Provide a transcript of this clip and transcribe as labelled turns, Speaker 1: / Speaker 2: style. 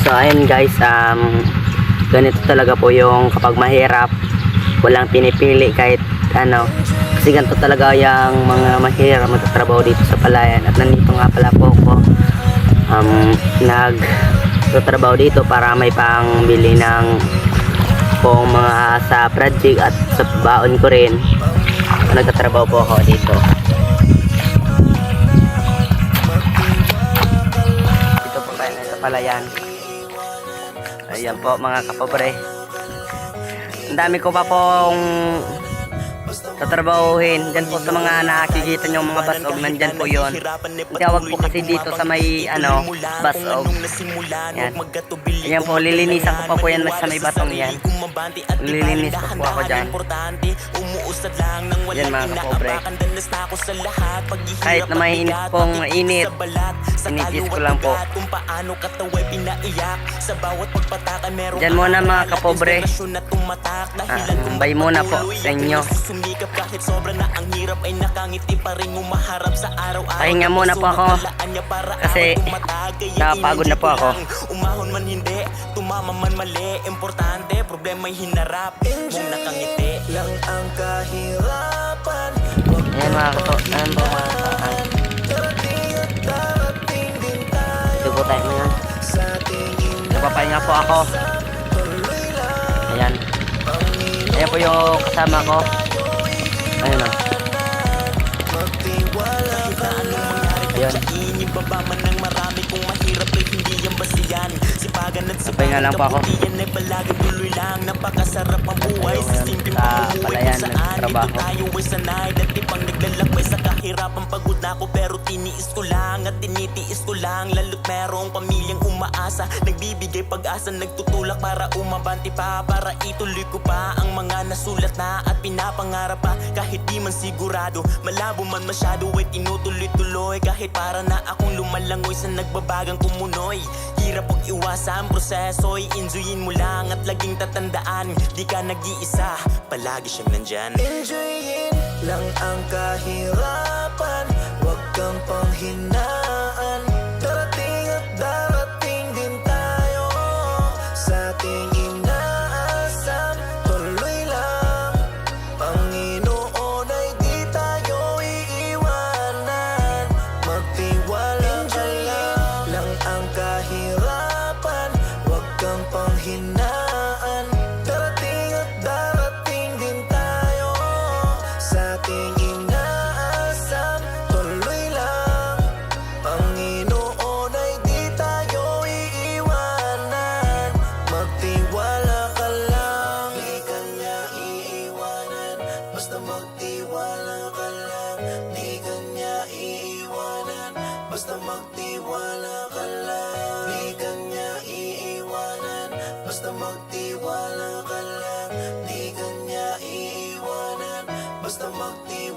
Speaker 1: So ayun guys, ganito talaga po yung kapag mahirap, walang pinipili kahit ano. Kasi ganito talaga yung mga mahirap magtatrabaho dito sa palayan. At nandito nga pala po ako nagtatrabaho dito para may pangbili ng pong mga sa project at sa baon ko rin. Nagtatrabaho po ako dito. Dito po tayo sa palayan. Ayan po mga kapobre. Ang dami ko pa pong tatrabahuhin. Diyan po sa mga nakikita nyo mga basog, nandyan po yun. Tawag po kasi dito sa may basog. Yan. Ayan po, lilinisan ko pa po yan sa may batong yan. Lilinis ko po ako dyan. Yan mga kapobre. Kahit na mainit pong init, initis ko lang po. Dyan muna mga kapobre. Bay muna po sa inyo. Pahinga muna po ako kasi napagod na po ako.
Speaker 2: Umahon man hindi, tumama man mali, importante, problema'y hinarap mong nakangiti lang ang kahirapan.
Speaker 1: Ayan mga kapobre. Ito po tayo ngayon. Napapahinga po ako. Ayan. Ayan po yung kasama ko. Ayun o. Ayan.
Speaker 2: Baba man ng marami kung mahirap ay hindi yung basiyan. Sipagan at
Speaker 1: Napahinga lang po ako.
Speaker 2: Yan ay palaging tuloy lang. Napakasarap ang buhay sa simpleng pamumuhay kung saan dito tayo ay sanay. Dati pang naglalakbay sa kahirapan, pagod na ako pero tiniis ko lang at tinitiis ko lang. Lalo't merong pamilyang umaasa, nagbibigay pag-asa, nagtutulak para umabanti pa, para ituloy ko pa ang mga nasulat na at pinapangarap pa. Kahit di man sigurado, malabo man masyado ay tinutuloy-tuloy. Kahit para na akong lumalangoy sa nagbabagang kumunoy. Hirap pag iwasan proseso, i-enjoyin mo lang at laging tatandaan, di ka nag-iisa, palagi siyang nandyan. Enjoyin lang ang kahirapan, wag kang panghinaan. Darating at darating din tayo sa ating inaasam. Tuloy lang, Panginoon ay di tayo iiwanan. Magtiwala ka lang ang kahirapan, wag kang panghinaan. Darating at darating din tayo sa ating inaasam. Tuloy lang, Panginoon ay di tayo iiwanan. Magtiwala ka lang, di ka niya iiwanan. Basta magtiwala ka lang, di ka niya iiwanan. Basta magtiwala ka lang, di ka niya iiwanan. Basta magtiwala ka lang, di ka niya iiwanan. Basta magtiwala